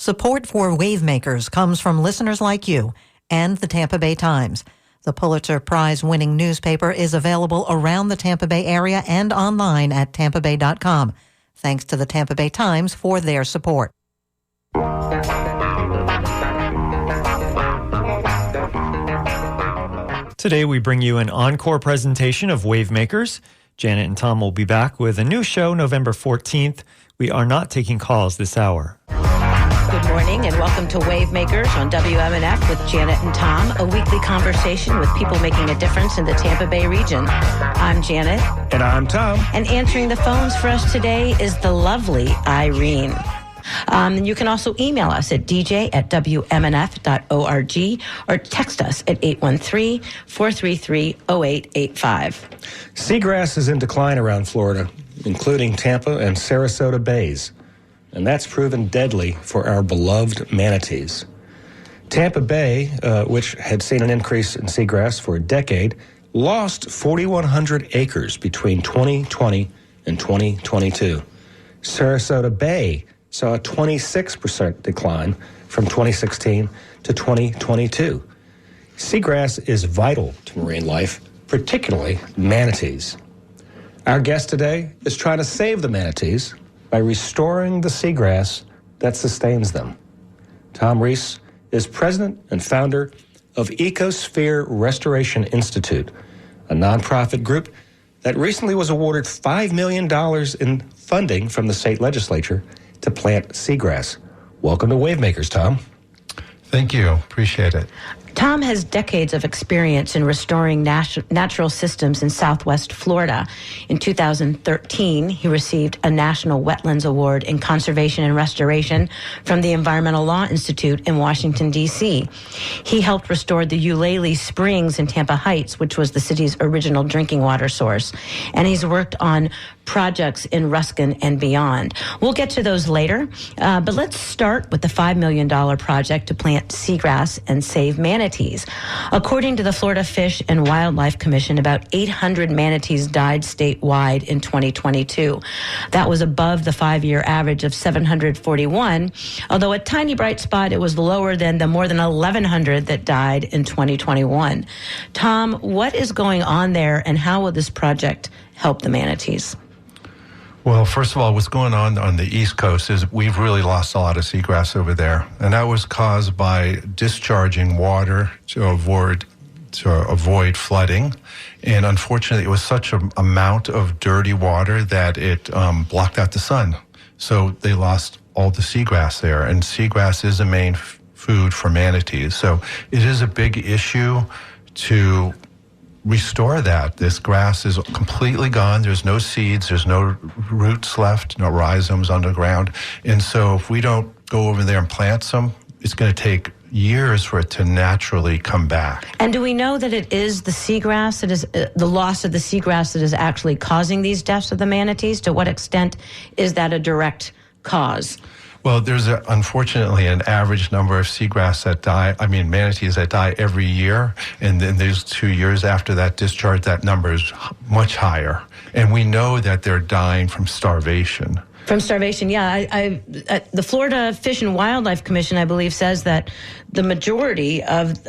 Support for Wavemakers comes from listeners like you and the Tampa Bay Times. The Pulitzer Prize-winning newspaper is available around the Tampa Bay area and online at tampabay.com. Thanks to the Tampa Bay Times for their support. Today we bring you an encore presentation of Wavemakers. Janet and Tom will be back with a new show November 14th. We are not taking calls this hour. Good morning and welcome to Wavemakers on WMNF with Janet and Tom, a weekly conversation with people making a difference in the Tampa Bay region. I'm Janet. And I'm Tom. And answering the phones for us today is the lovely Irene. You can also email us at dj@wmnf.org or text us at 813-433-0885. Seagrass is in decline around Florida, including Tampa and Sarasota Bays. And that's proven deadly for our beloved manatees. Tampa Bay, which had seen an increase in seagrass for a decade, lost 4,100 acres between 2020 and 2022. Sarasota Bay saw a 26% decline from 2016 to 2022. Seagrass is vital to marine life, particularly manatees. Our guest today is trying to save the manatees by restoring the seagrass that sustains them. Tom Reese is president and founder of Ecosphere Restoration Institute, a nonprofit group that recently was awarded $5 million in funding from the state legislature to plant seagrass. Welcome to Wavemakers, Tom. Thank you. Appreciate it. Tom has decades of experience in restoring natural systems in Southwest Florida. In 2013, he received a National Wetlands Award in Conservation and Restoration from the Environmental Law Institute in Washington, D.C. He helped restore the Eulalie Springs in Tampa Heights, which was the city's original drinking water source. And he's worked on projects in Ruskin and beyond. We'll get to those later, but let's start with the $5 million project to plant seagrass and save manatees. According to the Florida Fish and Wildlife Commission, about 800 manatees died statewide in 2022. That was above the 5-year average of 741, although a tiny bright spot, it was lower than the more than 1,100 that died in 2021. Tom, what is going on there, and how will this project help the manatees? Well, first of all, what's going on the East Coast is we've really lost a lot of seagrass over there. And that was caused by discharging water to avoid flooding. And unfortunately, it was such an amount of dirty water that it blocked out the sun. So they lost all the seagrass there. And seagrass is the main food for manatees. So it is a big issue to restore that. This grass is completely gone. There's no seeds. There's no roots left, no rhizomes underground. And so if we don't go over there and plant some, it's going to take years for it to naturally come back. And do we know that it is the seagrass that is the loss of the seagrass that is actually causing these deaths of the manatees? To what extent is that a direct cause? Well, there's unfortunately an average number of seagrass that die, manatees that die every year. And then there's 2 years after that discharge, that number is much higher. And we know that they're dying from starvation. From starvation, yeah. The Florida Fish and Wildlife Commission, I believe, says that the majority of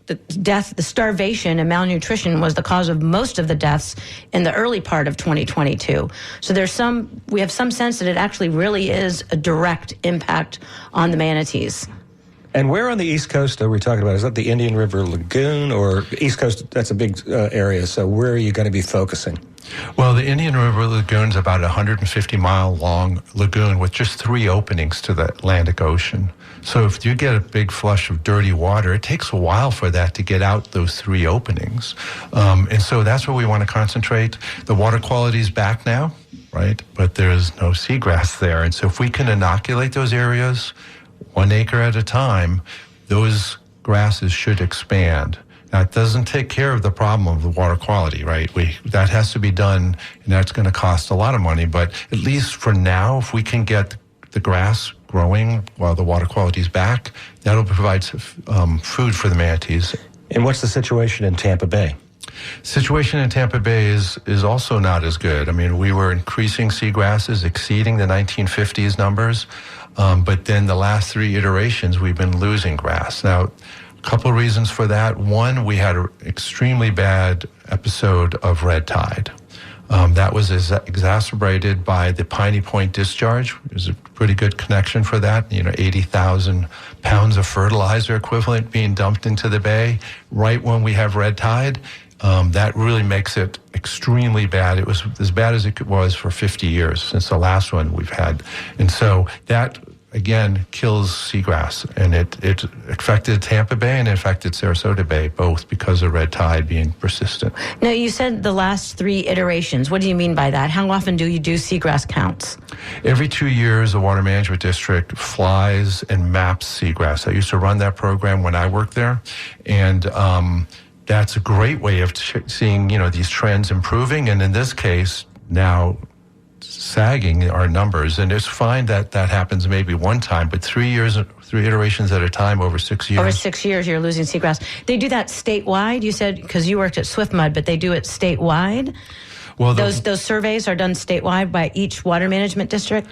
the death, the starvation and malnutrition was the cause of most of the deaths in the early part of 2022. So we have some sense that it actually really is a direct impact on the manatees. And where on the East Coast are we talking about? Is that the Indian River Lagoon or East Coast? That's a big area. So where are you going to be focusing? Well, the Indian River Lagoon is about a 150-mile long lagoon with just 3 openings to the Atlantic Ocean. So if you get a big flush of dirty water, it takes a while for that to get out those 3 openings. And so that's where we want to concentrate. The water quality is back now, right? But there's no seagrass there. And so if we can inoculate those areas 1 acre at a time, those grasses should expand. Now, it doesn't take care of the problem of the water quality, right? That has to be done, and that's going to cost a lot of money. But at least for now, if we can get the grass growing while the water quality is back, that'll provide food for the manatees. And what's the situation in Tampa Bay? Situation in Tampa Bay is also not as good. I mean, we were increasing seagrasses, exceeding the 1950s numbers, but then the last 3 iterations, we've been losing grass. Now, a couple of reasons for that. One, we had an extremely bad episode of red tide. That was exacerbated by the Piney Point discharge. There's a pretty good connection for that. 80,000 pounds of fertilizer equivalent being dumped into the bay right when we have red tide. That really makes it extremely bad. It was as bad as it was for 50 years since the last one we've had. And so that, again, kills seagrass. And it affected Tampa Bay and it affected Sarasota Bay, both because of red tide being persistent. Now, you said the last 3 iterations. What do you mean by that? How often do you do seagrass counts? Every 2 years, the Water Management District flies and maps seagrass. I used to run that program when I worked there. And that's a great way of seeing, these trends improving. And in this case, now sagging our numbers. And it's fine that that happens maybe one time, but 3 iterations at a time over 6 years. Over 6 years, you're losing seagrass. They do that statewide? You said, because you worked at Swiftmud, but they do it statewide? Well, those surveys are done statewide by each water management district?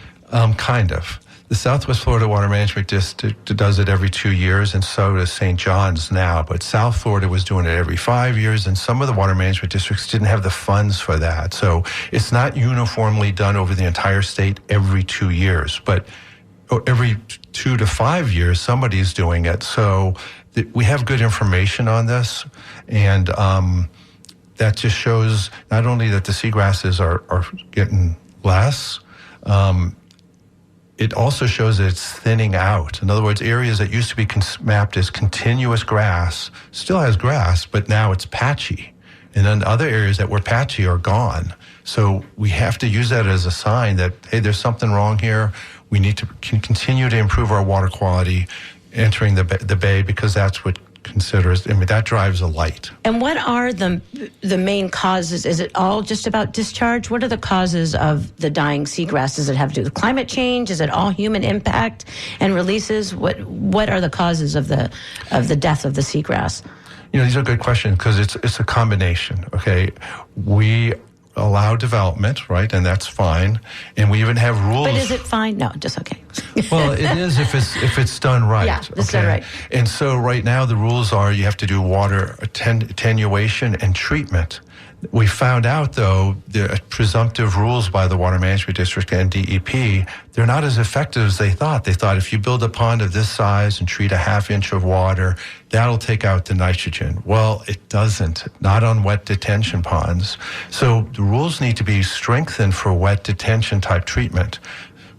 Kind of. The Southwest Florida Water Management District does it every 2 years, and so does St. John's now. But South Florida was doing it every 5 years, and some of the water management districts didn't have the funds for that. So it's not uniformly done over the entire state every 2 years, but every 2 to 5 years, somebody's doing it. So we have good information on this, and that just shows not only that the seagrasses are getting less, it also shows that it's thinning out. In other words, areas that used to be mapped as continuous grass still has grass, but now it's patchy. And then other areas that were patchy are gone. So we have to use that as a sign that, hey, there's something wrong here. We need to continue to improve our water quality entering the bay, because that's what that drives a light. And what are the main causes? Is it all just about discharge? What are the causes of the dying seagrass? Does it have to do with climate change? Is it all human impact and releases? What are the causes of the death of the seagrass? These are good questions, because it's a combination. Okay, we allow development, right, and that's fine, and we even have rules. But is it fine? No, just okay. Well, it is if it's done right. Yeah, it's done right. And so right now the rules are you have to do water attenuation and treatment. We found out, though, the presumptive rules by the Water Management District and DEP, they're not as effective as they thought. They thought if you build a pond of this size and treat a half inch of water, that'll take out the nitrogen. Well, it doesn't, not on wet detention ponds. So the rules need to be strengthened for wet detention type treatment.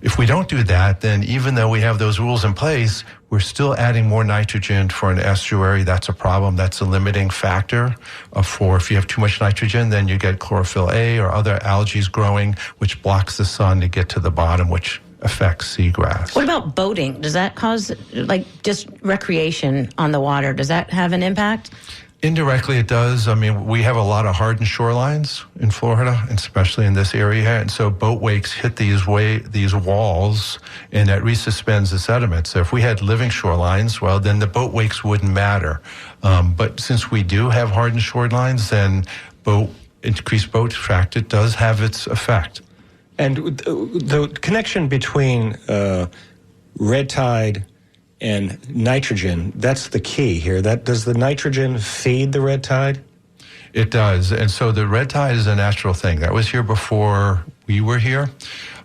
If we don't do that, then even though we have those rules in place, we're still adding more nitrogen for an estuary. That's a problem. That's a limiting factor for if you have too much nitrogen, then you get chlorophyll A or other algae growing, which blocks the sun to get to the bottom, which affects seagrass. What about boating? Does that cause, just recreation on the water? Does that have an impact? Indirectly, it does. I mean, we have a lot of hardened shorelines in Florida, and especially in this area. And so boat wakes hit these walls, and that resuspends the sediment. So if we had living shorelines, well, then the boat wakes wouldn't matter. But since we do have hardened shorelines, then increased boat traffic, it does have its effect. And the connection between red tide and nitrogen, that's the key here. Does the nitrogen feed the red tide? It does. And so the red tide is a natural thing. That was here before we were here.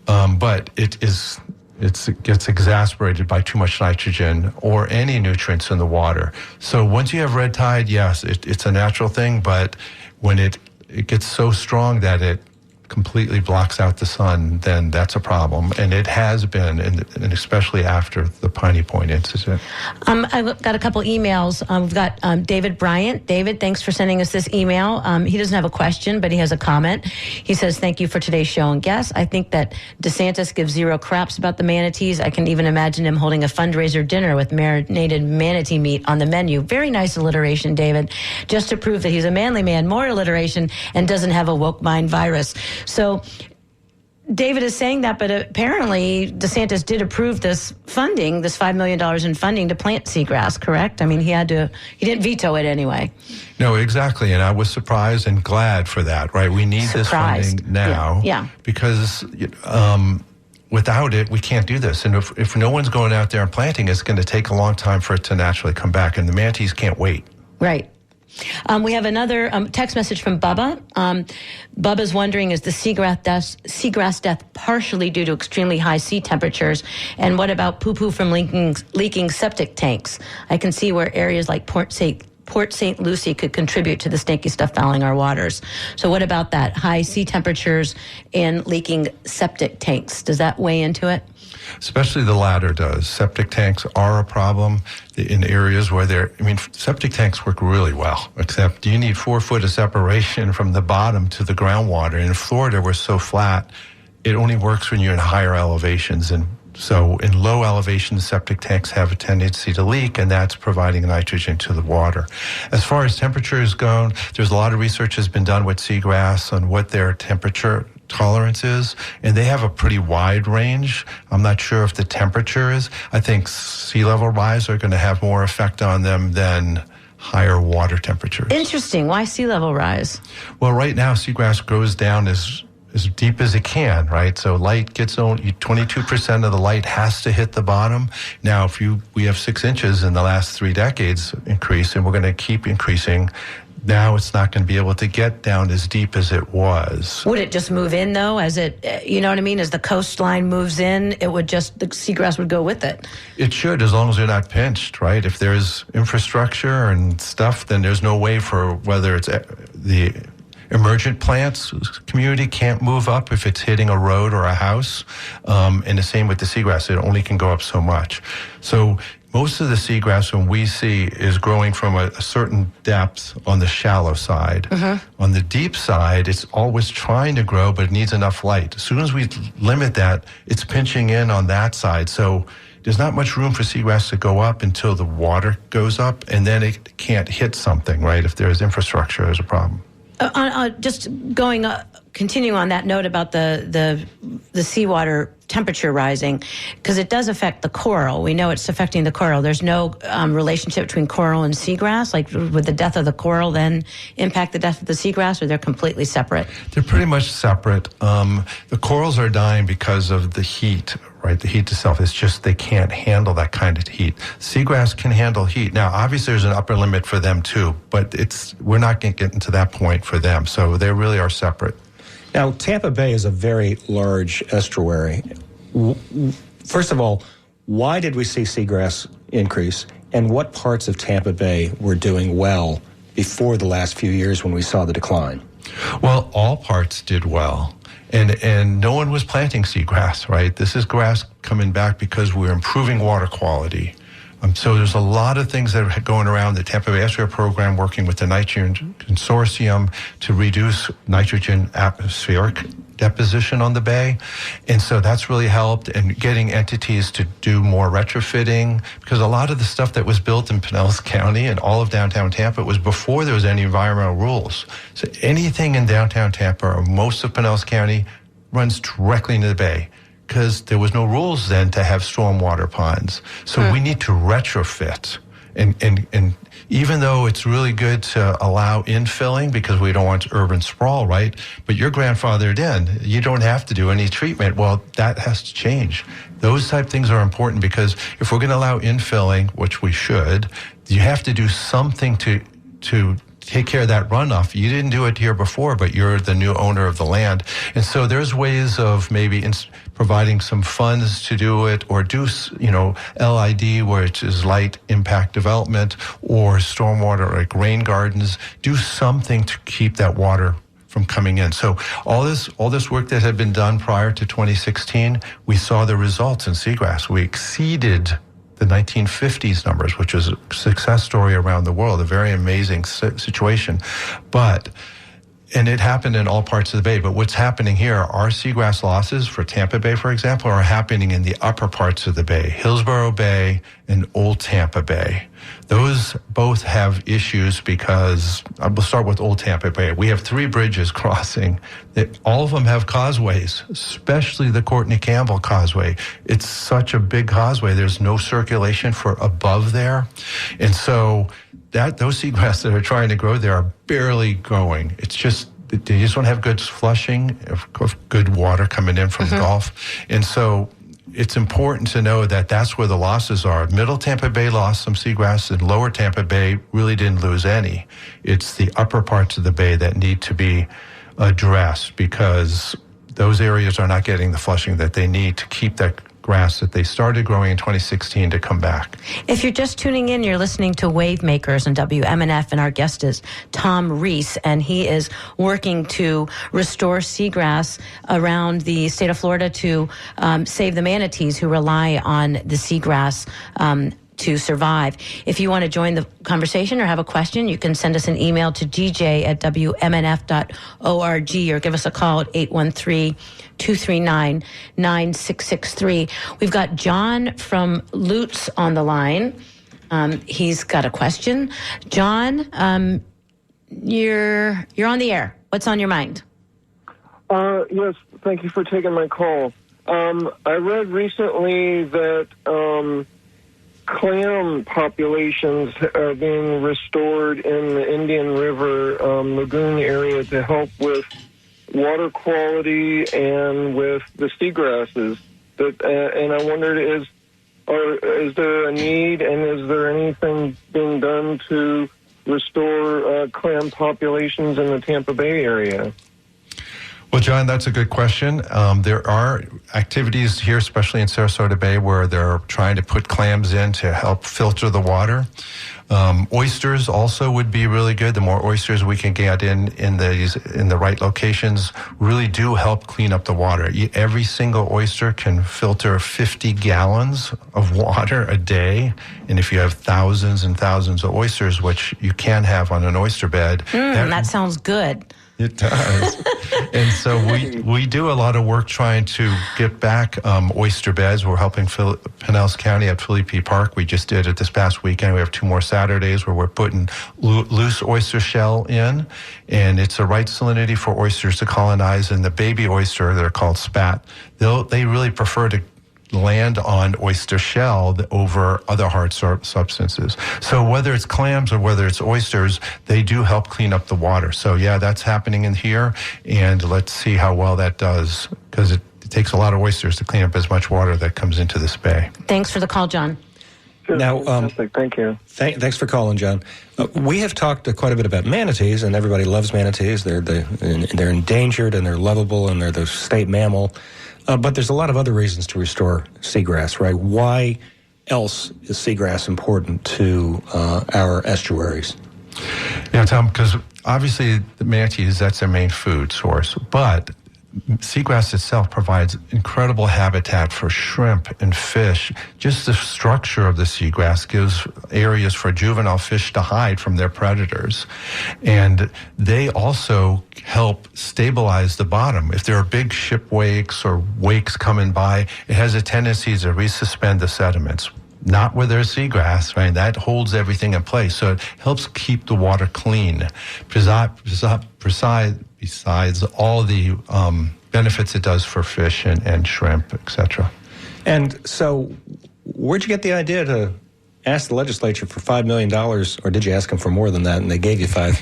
But it gets exacerbated by too much nitrogen or any nutrients in the water. So once you have red tide, yes, it's a natural thing. But when it gets so strong that it completely blocks out the sun, then that's a problem. And it has been, and especially after the Piney Point incident. I've got a couple emails. We've got David Bryant. David, thanks for sending us this email. He doesn't have a question, but he has a comment. He says, thank you for today's show and guests. I think that DeSantis gives zero craps about the manatees. I can even imagine him holding a fundraiser dinner with marinated manatee meat on the menu. Very nice alliteration, David. Just to prove that he's a manly man, more alliteration, and doesn't have a woke mind virus. So David is saying that, but apparently DeSantis did approve this funding, this $5 million in funding to plant seagrass, correct? I mean, he didn't veto it anyway. No, exactly. And I was surprised and glad for that, right? We need this funding now because without it, we can't do this. And if no one's going out there and planting, it's going to take a long time for it to naturally come back. And the manatees can't wait. Right. We have another text message from Bubba. Bubba's wondering, is the seagrass death partially due to extremely high sea temperatures? And what about poo-poo from leaking septic tanks? I can see where areas like Port St. Lucie could contribute to the snaky stuff fouling our waters. So what about that? High sea temperatures and leaking septic tanks. Does that weigh into it? Especially the latter does. Septic tanks are a problem in areas where septic tanks work really well, except you need 4 foot of separation from the bottom to the groundwater. In Florida, we're so flat, it only works when you're in higher elevations. And so in low elevations, septic tanks have a tendency to leak, and that's providing nitrogen to the water. As far as temperatures go, there's a lot of research has been done with seagrass on what their temperature tolerance is, and they have a pretty wide range. I'm not sure if the temperature is. I think sea level rise are going to have more effect on them than higher water temperatures. Interesting. Why sea level rise? Well, right now, seagrass goes down as deep as it can, right? So light gets on, 22% of the light has to hit the bottom. Now, we have 6 inches in the last 3 decades increase, and we're going to keep increasing. Now it's not going to be able to get down as deep as it was. Would it just move in, though, as it, you know what I mean? As the coastline moves in, the seagrass would go with it. It should, as long as they're not pinched, right? If there's infrastructure and stuff, then there's no way for whether it's the emergent plants community can't move up if it's hitting a road or a house. And the same with the seagrass. It only can go up so much. So most of the seagrass, when we see, is growing from a certain depth on the shallow side. Mm-hmm. On the deep side, it's always trying to grow, but it needs enough light. As soon as we limit that, it's pinching in on that side. So there's not much room for seagrass to go up until the water goes up, and then it can't hit something, right? If there's infrastructure, there's a problem. Continuing on that note about the seawater temperature rising, because it does affect the coral. We know it's affecting the coral. There's no relationship between coral and seagrass. Like, would the death of the coral then impact the death of the seagrass, or they're completely separate? They're pretty much separate. The corals are dying because of the heat, right? The heat itself is just, they can't handle that kind of heat. Seagrass can handle heat. Now, obviously, there's an upper limit for them too, but we're not going to get into that point for them. So they really are separate. Now, Tampa Bay is a very large estuary. First of all, why did we see seagrass increase, and what parts of Tampa Bay were doing well before the last few years when we saw the decline? Well, all parts did well. And no one was planting seagrass, right? This is grass coming back because we're improving water quality. So there's a lot of things that are going around the Tampa Bay Estuary Program, working with the Nitrogen Consortium to reduce nitrogen atmospheric deposition on the bay. And so that's really helped, and getting entities to do more retrofitting, because a lot of the stuff that was built in Pinellas County and all of downtown Tampa was before there was any environmental rules. So anything in downtown Tampa or most of Pinellas County runs directly into the bay, because there was no rules then to have stormwater ponds. So we need to retrofit. And even though it's really good to allow infilling because we don't want urban sprawl, right? But you're grandfathered in. You don't have to do any treatment. Well, that has to change. Those type of things are important, because if we're going to allow infilling, which we should, you have to do something to take care of that runoff. You didn't do it here before, but you're the new owner of the land. And so there's ways of maybe providing some funds to do it, or do, LID, which is light impact development, or stormwater, like rain gardens. Do something to keep that water from coming in. So all this work that had been done prior to 2016, we saw the results in seagrass. We exceeded the 1950s numbers, which is a success story around the world, a very amazing situation. But And it happened in all parts of the bay. But what's happening here, our seagrass losses for Tampa Bay, for example, are happening in the upper parts of the bay, Hillsborough Bay and Old Tampa Bay. Those both have issues because, we'll start with Old Tampa Bay. We have 3 bridges crossing. All of them have causeways, especially the Courtney Campbell Causeway. It's such a big causeway. There's no circulation for above there. And so those seagrass that are trying to grow there are barely growing. It's just, they just don't have good flushing of good water coming in from the Gulf. And so it's important to know that that's where the losses are. Middle Tampa Bay lost some seagrass, and Lower Tampa Bay really didn't lose any. It's the upper parts of the bay that need to be addressed because those areas are not getting the flushing that they need to keep that grass that they started growing in 2016 to come back. If you're just tuning in, you're listening to Wavemakers on WMNF, and our guest is Tom Reese, and he is working to restore seagrass around the state of Florida to save the manatees who rely on the seagrass to survive. If you want to join the conversation or have a question, you can send us an email to dj@wmnf.org or give us a call at 813-239-9663. We've got John from Lutz on the line. He's got a question. John, you're on the air. What's on your mind? Yes, thank you for taking my call. I read recently that clam populations are being restored in the Indian River lagoon area to help with water quality and with the seagrasses. And I wondered, is there a need, and is there anything being done to restore clam populations in the Tampa Bay area? Well, John, that's a good question. There are activities here, especially in Sarasota Bay, where they're trying to put clams in to help filter the water. Oysters also would be really good. The more oysters we can get in the right locations really do help clean up the water. Every single oyster can filter 50 gallons of water a day. And if you have thousands and thousands of oysters, which you can have on an oyster bed. That sounds good. It does. And so we do a lot of work trying to get back oyster beds. We're helping Pinellas County at Philly P. Park. We just did it this past weekend. We have 2 more Saturdays where we're putting loose oyster shell in, and it's the right salinity for oysters to colonize. And the baby oyster, they're called spat, they really prefer to land on oyster shell over other hard substances. So whether it's clams or whether it's oysters, they do help clean up the water. So yeah, that's happening in here, and let's see how well that does, because it takes a lot of oysters to clean up as much water that comes into this bay. Thanks for the call, John. Now, thank you. Thanks for calling, John. We have talked quite a bit about manatees, and everybody loves manatees. They're endangered, and they're lovable, and they're the state mammal. But there's a lot of other reasons to restore seagrass, right? Why else is seagrass important to our estuaries? Yeah, Tom, because obviously the manatees, that's their main food source. But seagrass itself provides incredible habitat for shrimp and fish. Just the structure of the seagrass gives areas for juvenile fish to hide from their predators. And they also help stabilize the bottom. If there are big ship wakes or wakes coming by, it has a tendency to resuspend the sediments. Not with their seagrass, right? That holds everything in place. So it helps keep the water clean. Besides all the benefits it does for fish and shrimp, etc. And so where'd you get the idea to ask the legislature for $5 million, or did you ask them for more than that and they gave you $5?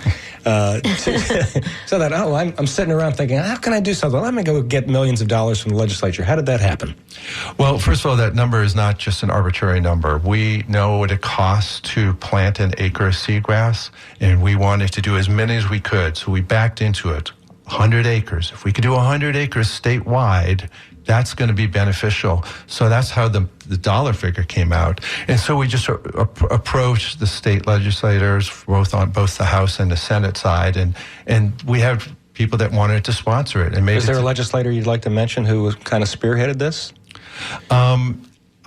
So that, I'm sitting around thinking, how can I do something? Let me go get millions of dollars from the legislature. How did that happen? Well, first of all, that number is not just an arbitrary number. We know what it costs to plant an acre of seagrass, and we wanted to do as many as we could. So we backed into it. 100 acres. If we could do 100 acres statewide, that's going to be beneficial. So that's how the dollar figure came out. And so we just approached the state legislators, on both the House and the Senate side, and we have people that wanted to sponsor it. And is there a legislator you'd like to mention who kind of spearheaded this?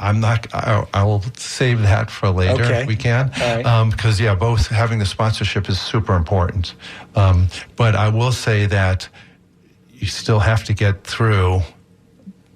I will save that for later if we can. All right. Because, both having the sponsorship is super important. But I will say that you still have to get through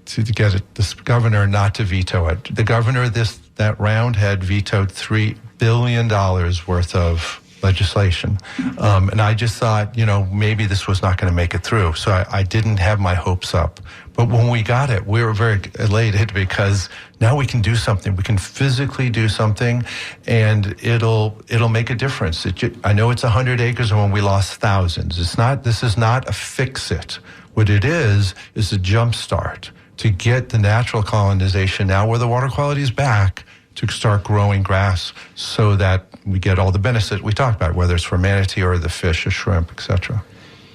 to get this governor not to veto it. The governor that round had vetoed $3 billion worth of legislation. And I just thought, maybe this was not going to make it through. So I didn't have my hopes up. But when we got it, we were very elated because now we can do something. We can physically do something, and it'll make a difference. I know it's 100 acres when we lost thousands. This is not a fix-it. What it is a jump start to get the natural colonization now where the water quality is back to start growing grass so that we get all the benefits we talked about, whether it's for manatee or the fish or shrimp, etc.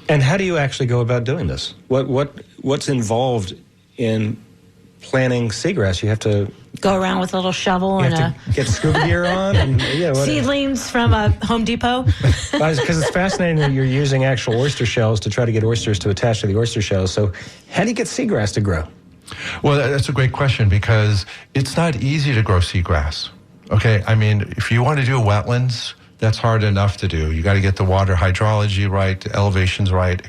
And how do you actually go about doing this? What's involved in planting seagrass? You have to go around with a little shovel and get scuba gear on, and seedlings from a Home Depot. Because it's fascinating that you're using actual oyster shells to try to get oysters to attach to the oyster shells. So, how do you get seagrass to grow? Well, that's a great question because it's not easy to grow seagrass. Okay, I mean, if you want to do wetlands, that's hard enough to do. You got to get the water hydrology right, the elevations right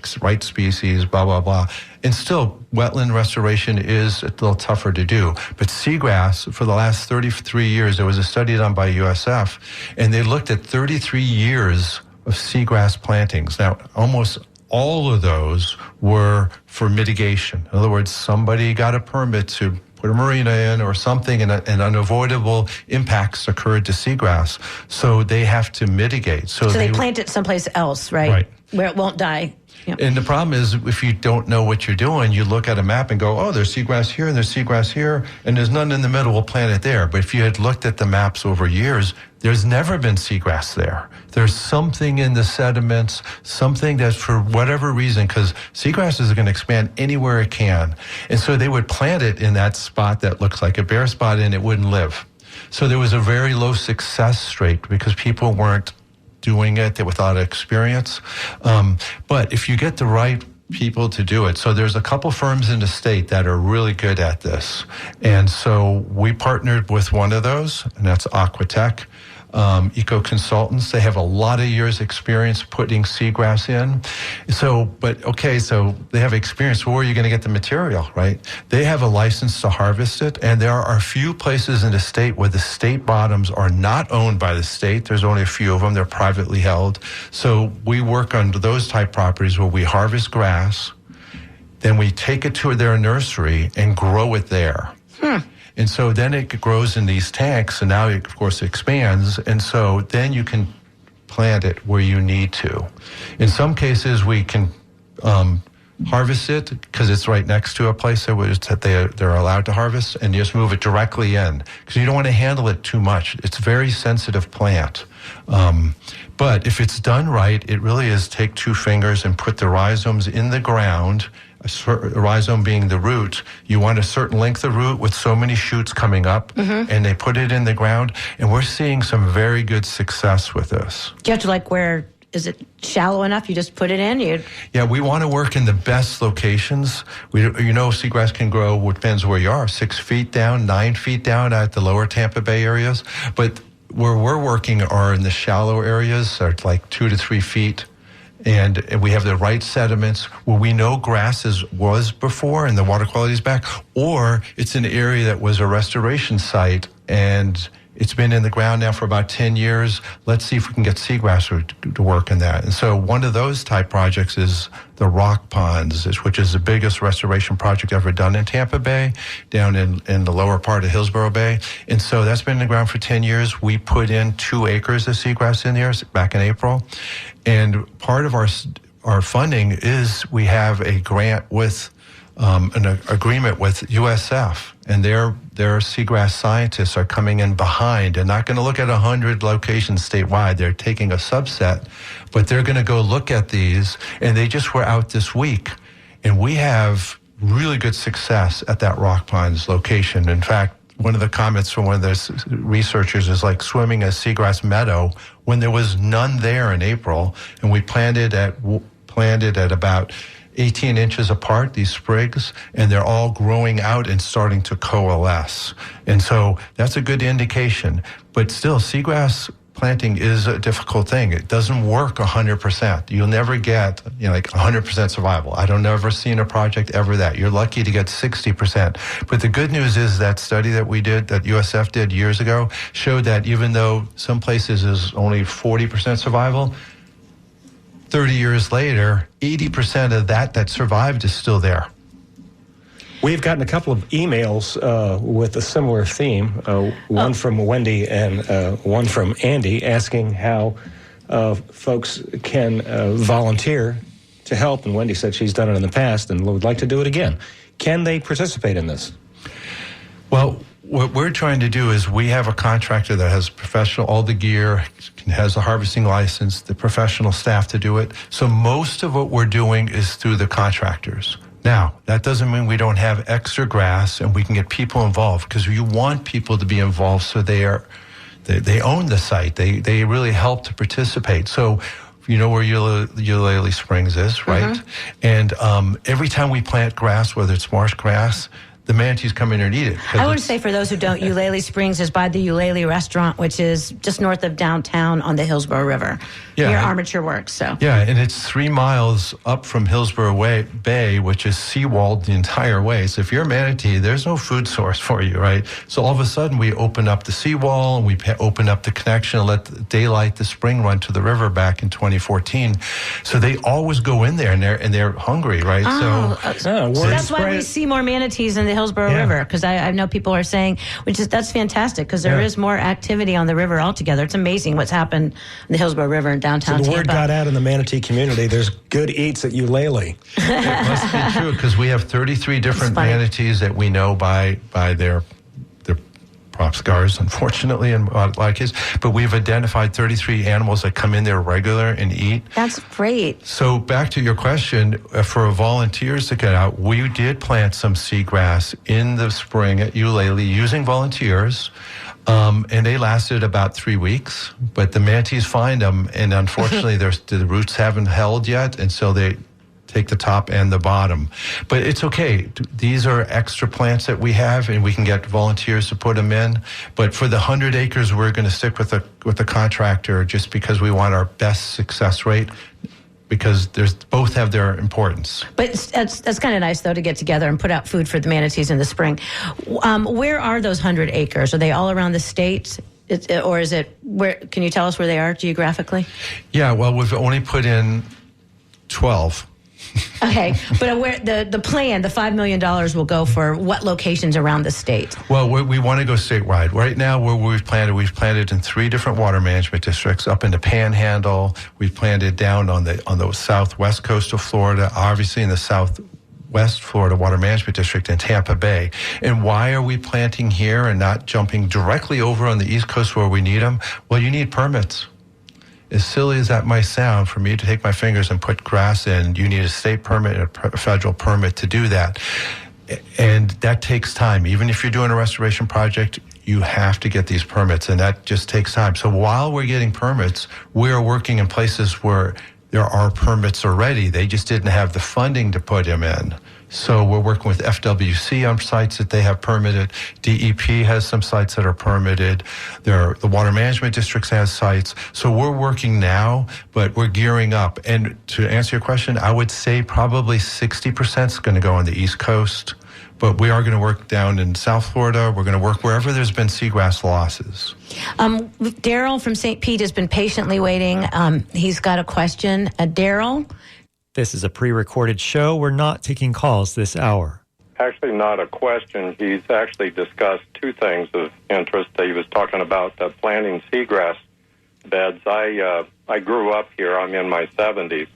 species, blah, blah, blah. And still, wetland restoration is a little tougher to do. But seagrass, for the last 33 years, there was a study done by USF, and they looked at 33 years of seagrass plantings. Now, almost all of those were for mitigation. In other words, somebody got a permit to put a marina in or something, and unavoidable impacts occurred to seagrass. So they have to mitigate. So they plant it someplace else, right? Right. Where it won't die. Yep. And the problem is, if you don't know what you're doing, you look at a map and go, oh, there's seagrass here and there's seagrass here, and there's none in the middle, we'll plant it there. But if you had looked at the maps over years, there's never been seagrass there. There's something in the sediments, something that for whatever reason, because seagrass is going to expand anywhere it can. And so they would plant it in that spot that looks like a bare spot and it wouldn't live. So there was a very low success rate because people weren't doing it without experience. But if you get the right people to do it, so there's a couple firms in the state that are really good at this. And so we partnered with one of those, and that's Aquatech. Eco Consultants. They have a lot of years experience putting seagrass in. So they have experience. Where are you going to get the material, right? They have a license to harvest it, and there are a few places in the state where the state bottoms are not owned by the state. There's only a few of them. They're privately held. So we work on those type properties where we harvest grass, then we take it to their nursery and grow it there. And so then it grows in these tanks, and now it, of course, expands. And so then you can plant it where you need to. In some cases, we can harvest it because it's right next to a place that they're allowed to harvest, and you just move it directly in because you don't want to handle it too much. It's a very sensitive plant. But if it's done right, it really is take two fingers and put the rhizomes in the ground. A rhizome being the root, you want a certain length of root with so many shoots coming up, and they put it in the ground, and we're seeing some very good success with this. Do you have to is it shallow enough? You just put it in? Yeah, we want to work in the best locations. Seagrass can grow, it depends where you are, 6 feet down, 9 feet down at the lower Tampa Bay areas. But where we're working are in the shallow areas, are like 2 to 3 feet. And we have the right sediments where we know grass was before and the water quality is back, or it's an area that was a restoration site and it's been in the ground now for about 10 years. Let's see if we can get seagrass to work in that. And so one of those type projects is the rock ponds, which is the biggest restoration project ever done in Tampa Bay, down in the lower part of Hillsborough Bay. And so that's been in the ground for 10 years. We put in 2 acres of seagrass in there back in April. And part of our funding is we have a grant with an agreement with USF, and their seagrass scientists are coming in behind and not going to look at 100 locations statewide. They're taking a subset, but they're going to go look at these, and they just were out this week, and we have really good success at that Rock Ponds location. In fact, one of the comments from one of the researchers is like swimming a seagrass meadow when there was none there in April, and we planted at about 18 inches apart, these sprigs, and they're all growing out and starting to coalesce. And so that's a good indication. But still, seagrass planting is a difficult thing. It doesn't work 100%. You'll never get, like 100% survival. I don't ever seen a project ever that. You're lucky to get 60%. But the good news is that study that we did, that USF did years ago, showed that even though some places is only 40% survival, 30 years later, 80% of that survived is still there. We've gotten a couple of emails with a similar theme, one from Wendy and one from Andy, asking how folks can volunteer to help. And Wendy said she's done it in the past and would like to do it again. Can they participate in this? Well, what we're trying to do is we have a contractor that has all the gear, has a harvesting license, the professional staff to do it. So most of what we're doing is through the contractors. Now, that doesn't mean we don't have extra grass and we can get people involved, because you want people to be involved so they own the site. They really help to participate. So you know where Eulalie Springs is, right? And every time we plant grass, whether it's marsh grass, the manatees come in and eat it. I want to say, for those who don't, Eulalie Springs is by the Eulalie restaurant, which is just north of downtown on the Hillsborough River, near Armature Works. So yeah, and it's 3 miles up from Hillsborough Bay, which is seawalled the entire way. So if you're a manatee, there's no food source for you, right? So all of a sudden, we open up the seawall and we open up the connection and let daylight the spring run to the river back in 2014. So they always go in there and they're hungry, right? So that's why we see more manatees in the Hillsborough River, because I know people are saying, that's fantastic, because there is more activity on the river altogether. It's amazing what's happened in the Hillsborough River and downtown Tampa. So the word got out in the manatee community. There's good eats at Eulalie. It must be true, because we have 33 different manatees that we know by their prop scars, unfortunately, in a lot of cases. But we've identified 33 animals that come in there regular and eat. That's great. So back to your question, for volunteers to get out, we did plant some seagrass in the spring at Eulalie using volunteers. And they lasted about 3 weeks, but the manatees find them, and unfortunately, the roots haven't held yet, and so they take the top and the bottom. But it's okay. These are extra plants that we have, and we can get volunteers to put them in. But for the 100 acres, we're going to stick with the contractor, just because we want our best success rate, because both have their importance. But that's kind of nice, though, to get together and put out food for the manatees in the spring. Where are those 100 acres? Are they all around the state? Or is it where? Can you tell us where they are geographically? Yeah, well, we've only put in 12. Okay, but where the plan, the $5 million will go for what locations around the state? Well, we want to go statewide. Right now, where we've planted in 3 different water management districts, up in the Panhandle. We've planted down on the southwest coast of Florida, obviously in the southwest Florida Water Management District in Tampa Bay. And why are we planting here and not jumping directly over on the East Coast where we need them? Well, you need permits. As silly as that might sound, for me to take my fingers and put grass in, you need a state permit and a federal permit to do that. And that takes time. Even if you're doing a restoration project, you have to get these permits, and that just takes time. So while we're getting permits, we're working in places where there are permits already. They just didn't have the funding to put them in. So we're working with FWC on sites that they have permitted. DEP has some sites that are permitted. The Water Management Districts has sites. So we're working now, but we're gearing up. And to answer your question, I would say probably 60% is going to go on the East Coast. But we are going to work down in South Florida. We're going to work wherever there's been seagrass losses. Daryl from St. Pete has been patiently waiting. He's got a question. Daryl? This is a pre-recorded show. We're not taking calls this hour. Actually, not a question. He's actually discussed 2 things of interest. He was talking about planting seagrass beds. I grew up here. I'm in my 70s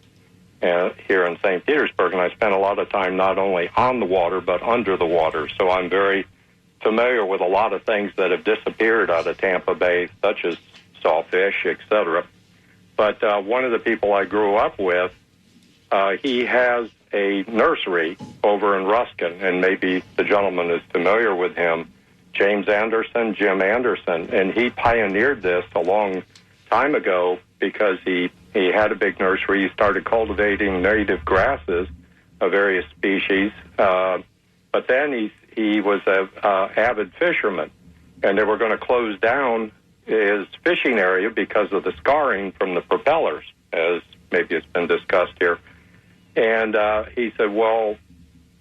here in St. Petersburg, and I spent a lot of time not only on the water but under the water. So I'm very familiar with a lot of things that have disappeared out of Tampa Bay, such as sawfish, etc. But one of the people I grew up with, he has a nursery over in Ruskin, and maybe the gentleman is familiar with him, Jim Anderson, and he pioneered this a long time ago because he had a big nursery. He started cultivating native grasses various species. But then he was an avid fisherman, and they were going to close down his fishing area because of the scarring from the propellers, as maybe it's been discussed here. And he said, well,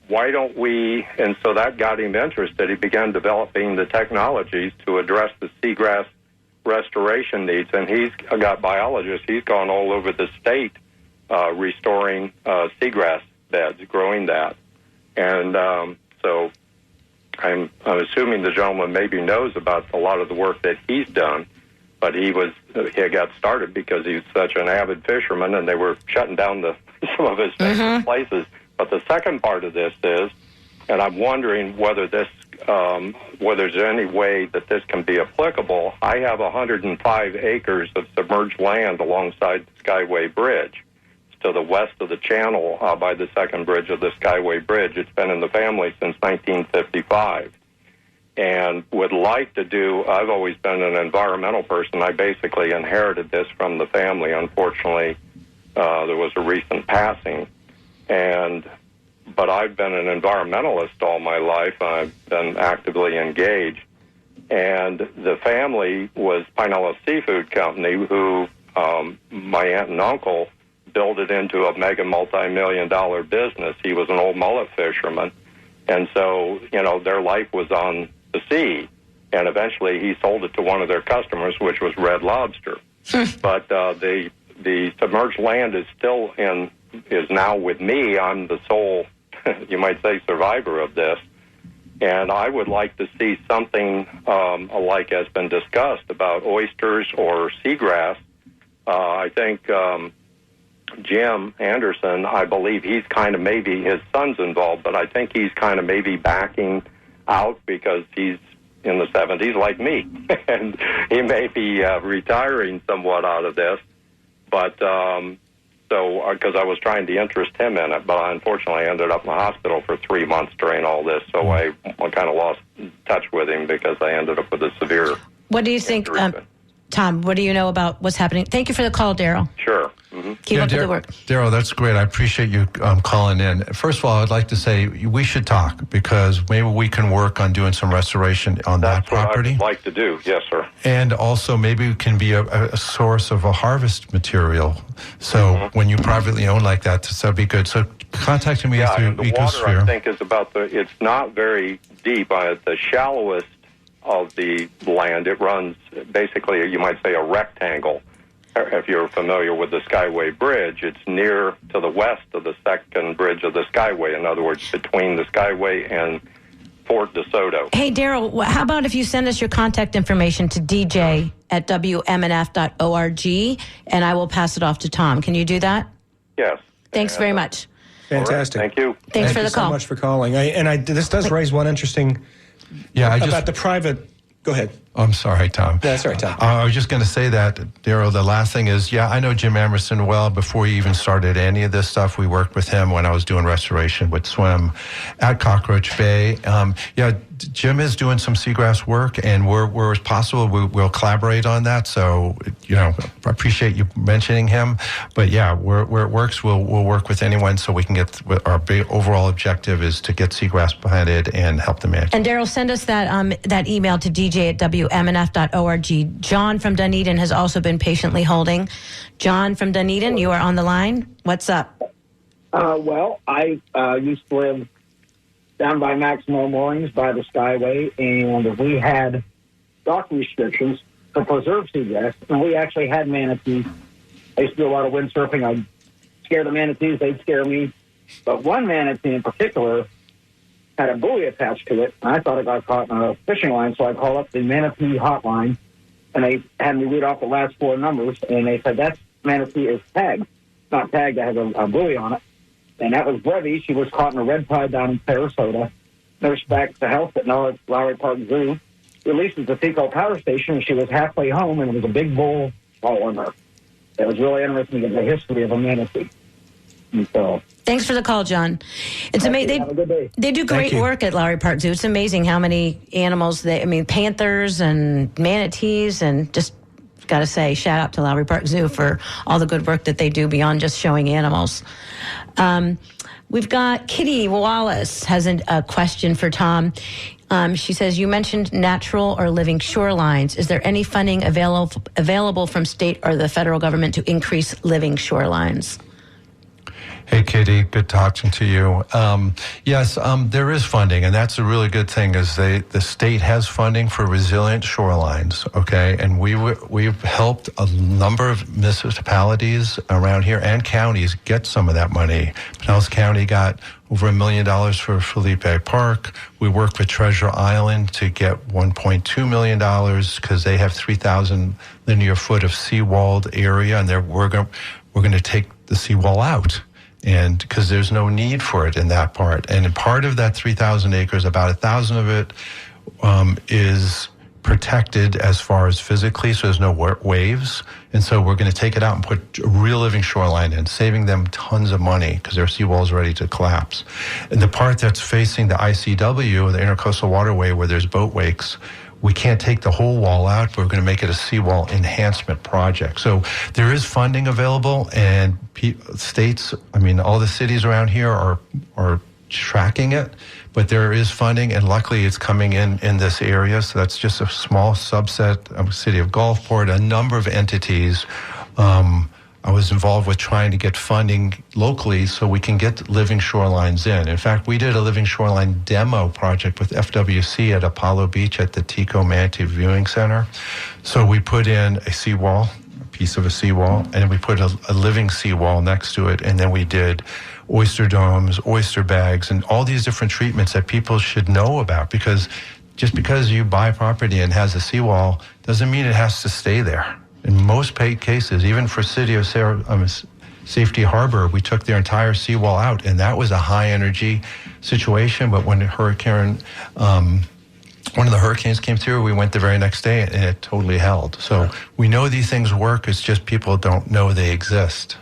why don't we, and so that got him interested. He began developing the technologies to address the seagrass restoration needs, and he's got biologists. He's gone all over the state restoring seagrass beds, growing that. And so I'm assuming the gentleman maybe knows about a lot of the work that he's done, but he got started because he was such an avid fisherman, and they were shutting down some of his favorite places. But the second part of this is, and I'm wondering whether there's any way that this can be applicable. I have 105 acres of submerged land alongside the Skyway Bridge. To the west of the channel by the second bridge of the Skyway Bridge. It's been in the family since 1955. And would like to do, I've always been an environmental person. I basically inherited this from the family. Unfortunately, there was a recent passing. But I've been an environmentalist all my life. I've been actively engaged. And the family was Pinellas Seafood Company, who my aunt and uncle built it into a mega multi-million-dollar business. He was an old mullet fisherman. And so, their life was on the sea. And eventually he sold it to one of their customers, which was Red Lobster. But the submerged land is now with me. I'm the sole, you might say, survivor of this. And I would like to see something like has been discussed about oysters or seagrass. I think Jim Anderson, I believe he's kind of maybe, his son's involved, but I think he's kind of maybe backing out because he's in the 70s like me. And he may be retiring somewhat out of this. But because I was trying to interest him in it, but unfortunately I ended up in the hospital for 3 months during all this. So I kind of lost touch with him because I ended up with a severe... What do you think, Tom, what do you know about what's happening? Thank you for the call, Daryl. Sure. Mm-hmm. Keep up with the work. Daryl, that's great. I appreciate you calling in. First of all, I'd like to say we should talk because maybe we can work on doing some restoration on that property. That's what I would like to do. Yes, sir. And also maybe it can be a source of a harvest material. So when you privately own like that, that'd be good. So contacting me through the Ecosphere. Water, I think, is it's not very deep. The shallowest of the land, it runs basically, you might say, a rectangle. If you're familiar with the Skyway Bridge, it's near to the west of the second bridge of the Skyway. In other words, between the Skyway and Fort DeSoto. Hey, Daryl, how about if you send us your contact information to dj@wmnf.org, and I will pass it off to Tom. Can you do that? Yes. Thanks very much. Fantastic. Right, thank you. Thanks for the call. Thank you so much for calling. This does raise one interesting... about the private... Go ahead. I'm sorry, Tom. That's all right, Tom. I was just going to say that, Daryl, the last thing is, I know Jim Emerson well. Before he even started any of this stuff, we worked with him when I was doing restoration with Swim at Cockroach Bay. Jim is doing some seagrass work, and where it's possible, we'll collaborate on that. So, I appreciate you mentioning him. But where it works, we'll work with anyone so we can get, our big overall objective is to get seagrass planted and help them manage. And Daryl, send us that email to dj@wmnf.org. John from Dunedin has also been patiently holding. John from Dunedin, you are on the line. What's up? Well, I used to live down by Maximo Moorings by the Skyway, and we had dock restrictions to preserve seagrass, and we actually had manatees. I used to do a lot of windsurfing. I'd scare the manatees, they'd scare me. But one manatee in particular had a buoy attached to it, and I thought it got caught in a fishing line, so I called up the manatee hotline, and they had me read off the last four numbers, and they said, that manatee is tagged. It's not tagged, it has a buoy on it. And that was Brevy. She was caught in a red tide down in Sarasota. Nursed back to health at Lowry Park Zoo. Released at the Seco Power Station, and she was halfway home, and it was a big bull following her. It was really interesting to get the history of a manatee. And so, thanks for the call, John. It's amazing. Have a good day. They do great work at Lowry Park Zoo. It's amazing how many animals panthers and manatees, and just got to say, shout out to Lowry Park Zoo for all the good work that they do beyond just showing animals. We've got Kitty Wallace has a question for Tom. She says, you mentioned natural or living shorelines. Is there any funding available from state or the federal government to increase living shorelines? Hey, Kitty, good talking to you. Yes, there is funding, and that's a really good thing. Is the state has funding for resilient shorelines, okay? And we've helped a number of municipalities around here and counties get some of that money. Pinellas County got over $1 million for Felipe Park. We worked with Treasure Island to get $1.2 million because they have 3,000 linear foot of seawalled area, and we're going to take the seawall out. And because there's no need for it in that part. And in part of that 3,000 acres, about 1,000 of it is protected as far as physically, so there's no waves. And so we're going to take it out and put a real living shoreline in, saving them tons of money because their seawall's ready to collapse. And the part that's facing the ICW, the Intercoastal Waterway, where there's boat wakes, we can't take the whole wall out, but we're going to make it a seawall enhancement project. So there is funding available, and states, all the cities around here are tracking it, but there is funding, and luckily it's coming in this area. So that's just a small subset of the city of Gulfport, a number of entities. I was involved with trying to get funding locally so we can get living shorelines in. In fact, we did a living shoreline demo project with FWC at Apollo Beach at the Tico Manatee Viewing Center. So we put in a seawall, a piece of a seawall, and we put a living seawall next to it, and then we did oyster domes, oyster bags, and all these different treatments that people should know about, because just because you buy property and has a seawall doesn't mean it has to stay there. In most cases, even for City of Safety Harbor, we took their entire seawall out, and that was a high-energy situation. But when one of the hurricanes came through, we went the very next day, and it totally held. So we know these things work. It's just people don't know they exist.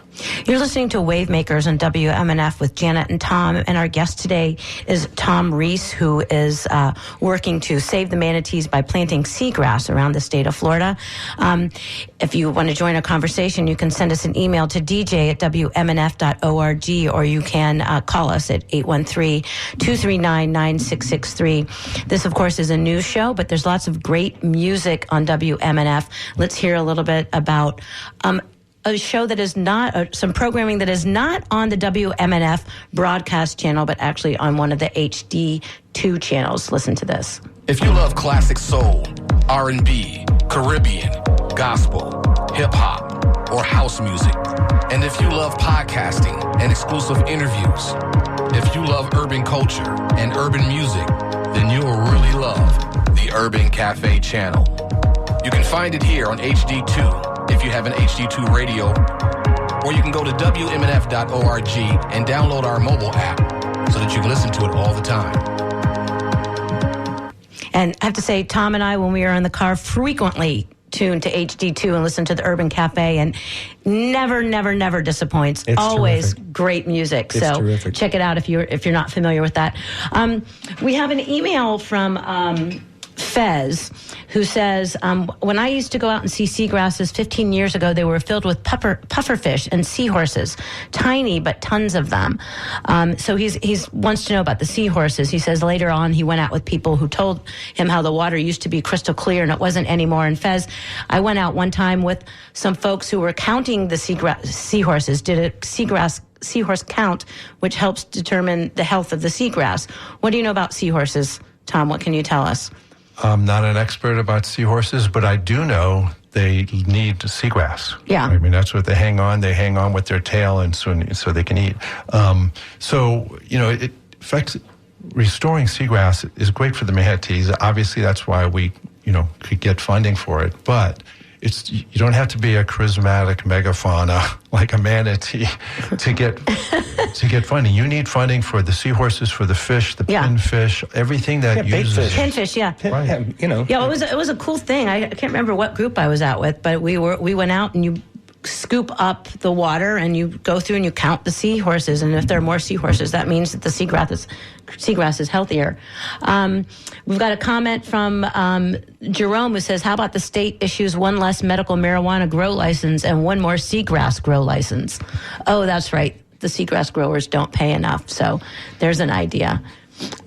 You're listening to Wavemakers on WMNF with Janet and Tom, and our guest today is Tom Reese, who is working to save the manatees by planting seagrass around the state of Florida. If you want to join a conversation, you can send us an email to dj@wmnf.org, or you can call us at 813-239-9663. This, of course, is a news show, but there's lots of great music on WMNF. Let's hear a little bit about a show that is not, some programming that is not on the WMNF broadcast channel, but actually on one of the HD2 channels. Listen to this. If you love classic soul, R&B, Caribbean, gospel, hip-hop, or house music, and if you love podcasting and exclusive interviews, if you love urban culture and urban music, then you'll really love the Urban Cafe channel. You can find it here on HD2 if you have an HD2 radio, or you can go to WMNF.org and download our mobile app so that you can listen to it all the time. And I have to say, Tom and I, when we are in the car, frequently tune to HD2 and listen to the Urban Cafe, and never disappoints. It's always terrific. Great music. It's so terrific. Check it out if you're not familiar with that. We have an email from Fez, who says, when I used to go out and see seagrasses 15 years ago, they were filled with pufferfish and seahorses, tiny but tons of them. So he's wants to know about the seahorses. He says later on he went out with people who told him how the water used to be crystal clear and it wasn't anymore. And Fez, I went out one time with some folks who were counting the seahorses, did a seahorse count, which helps determine the health of the seagrass. What do you know about seahorses, Tom? What can you tell us? I'm not an expert about seahorses, but I do know they need seagrass. Yeah. I mean, that's what they hang on. They hang on with their tail, and so they can eat. It affects, restoring seagrass is great for the manatees. Obviously, that's why we, could get funding for it. But you don't have to be a charismatic megafauna like a manatee to get funding. You need funding for the seahorses, for the fish, the pinfish, everything that uses pinfish. Yeah, right. Yeah, it was a cool thing. I can't remember what group I was out with, but we went out and you scoop up the water and you go through and you count the seahorses, and if there are more seahorses, that means that the seagrass is healthier. We've got a comment from Jerome, who says, how about the state issues one less medical marijuana grow license and one more seagrass grow license? Oh, that's right. the seagrass growers don't pay enough. So there's an idea.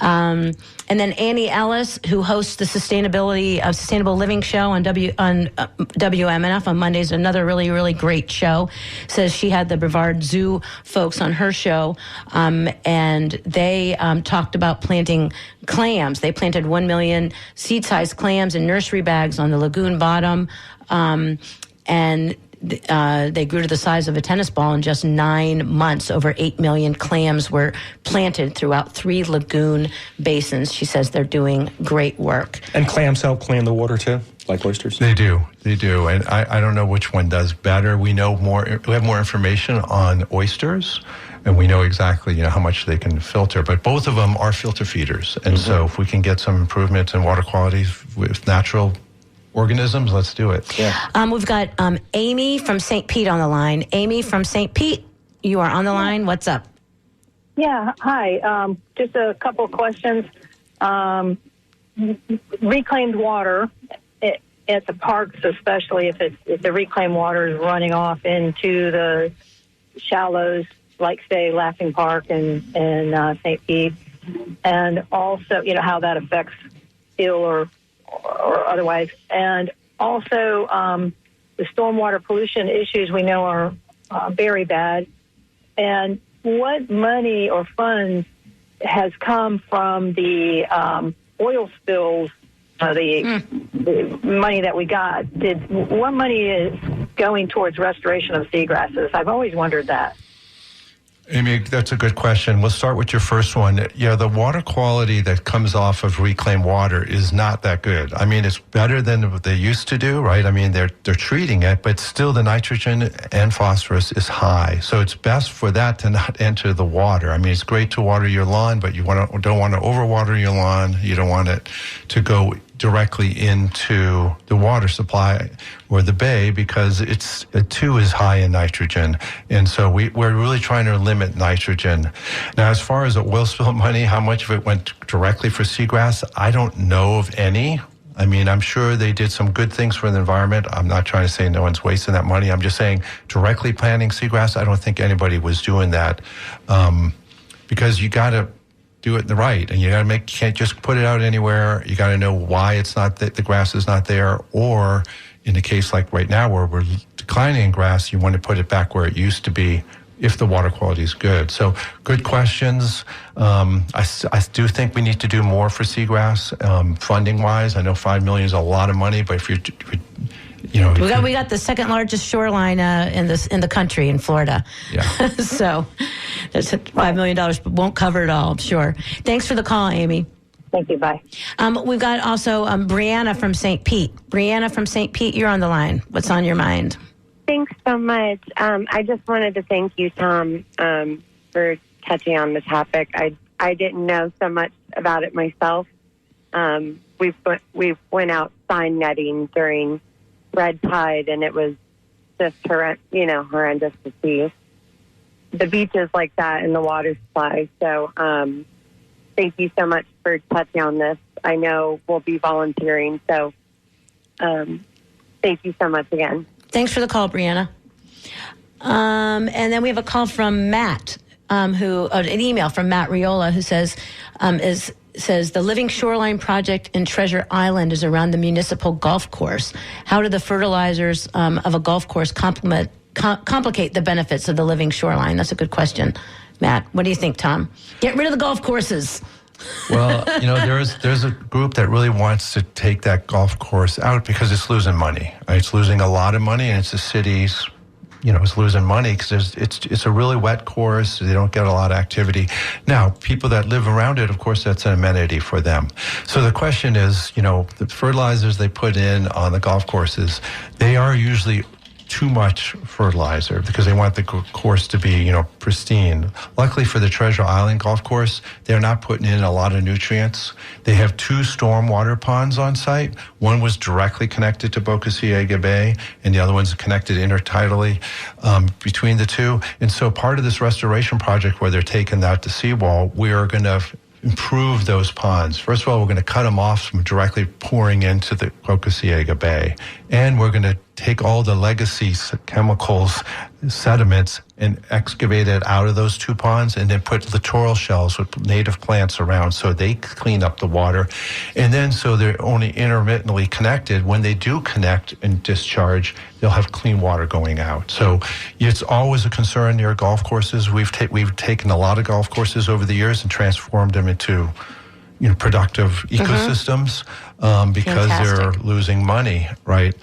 And then Annie Ellis, who hosts the Sustainable Living Show on WMNF on Mondays, another really, really great show, says she had the Brevard Zoo folks on her show, and they talked about planting clams. They planted 1 million seed-sized clams in nursery bags on the lagoon bottom, and they grew to the size of a tennis ball in just 9 months. Over 8 million clams were planted throughout 3 lagoon basins. She says they're doing great work. And clams help clean the water too, like oysters? They do. And I don't know which one does better. We have more information on oysters, and we know exactly how much they can filter. But both of them are filter feeders. And so if we can get some improvements in water quality with natural organisms, let's do it. Yeah. We've got Amy from St. Pete on the line. Amy from St. Pete, you are on the line. What's up? Yeah, hi. Just a couple of questions. Reclaimed water at the parks, especially if the reclaimed water is running off into the shallows, like say Laughing Park and St. Pete, and also how that affects ill or otherwise, and also the stormwater pollution issues we know are very bad. And what money or funds has come from the oil spills, the money that we got? What money is going towards restoration of seagrasses? I've always wondered that. Amy, that's a good question. We'll start with your first one. Yeah, the water quality that comes off of reclaimed water is not that good. I mean, it's better than what they used to do, right? I mean, they're treating it, but still the nitrogen and phosphorus is high. So it's best for that to not enter the water. I mean, it's great to water your lawn, but you don't want to overwater your lawn. You don't want it to go directly into the water supply or the bay, because it too is high in nitrogen. And so we're really trying to limit nitrogen. Now, as far as the oil spill money, how much of it went directly for seagrass, I don't know of any. I mean, I'm sure they did some good things for the environment. I'm not trying to say no one's wasting that money. I'm just saying directly planting seagrass, I don't think anybody was doing that, because you got to do it the right, and you can't just put it out anywhere. You got to know why it's not the grass is not there, or in a case like right now where we're declining in grass, you want to put it back where it used to be if the water quality is good. So good questions. I do think we need to do more for seagrass, funding wise. I know $5 million is a lot of money, but if we got the second largest shoreline in the country in Florida. Yeah. So that's $5 million, but won't cover it all, I'm sure. Thanks for the call, Amy. Thank you. Bye. We've got also Brianna from St. Pete. Brianna from St. Pete, you're on the line. What's on your mind? Thanks so much. I just wanted to thank you, Tom, for touching on the topic. I didn't know so much about it myself. We went out sign netting during red tide, and it was just horrendous to see the beaches like that and the water supply. So thank you so much for touching on this. I know we'll be volunteering, so thank you so much again. Thanks for the call, Brianna. And then we have a call from Matt, an email from Matt Riola, who says the Living Shoreline Project in Treasure Island is around the municipal golf course. How do the fertilizers of a golf course complicate the benefits of the Living Shoreline? That's a good question, Matt. What do you think, Tom? Get rid of the golf courses. Well, there's a group that really wants to take that golf course out because it's losing money. Right? It's losing a lot of money, and it's the city's, it's losing money because it's a really wet course. They don't get a lot of activity. Now, people that live around it, of course, that's an amenity for them. So the question is, the fertilizers they put in on the golf courses, they are usually too much fertilizer because they want the course to be, pristine. Luckily for the Treasure Island golf course, they're not putting in a lot of nutrients. They have 2 stormwater ponds on site. One was directly connected to Boca Ciega Bay, and the other one's connected intertidally between the two. And so part of this restoration project where they're taking out the seawall, we are going to improve those ponds. First of all, we're going to cut them off from directly pouring into the Boca Ciega Bay, and we're going to take all the legacy chemicals, sediments, and excavate it out of those 2 ponds, and then put littoral shells with native plants around so they clean up the water. And then so they're only intermittently connected. When they do connect and discharge, they'll have clean water going out. So it's always a concern near golf courses. We've taken a lot of golf courses over the years and transformed them into productive ecosystems because they're losing money, right?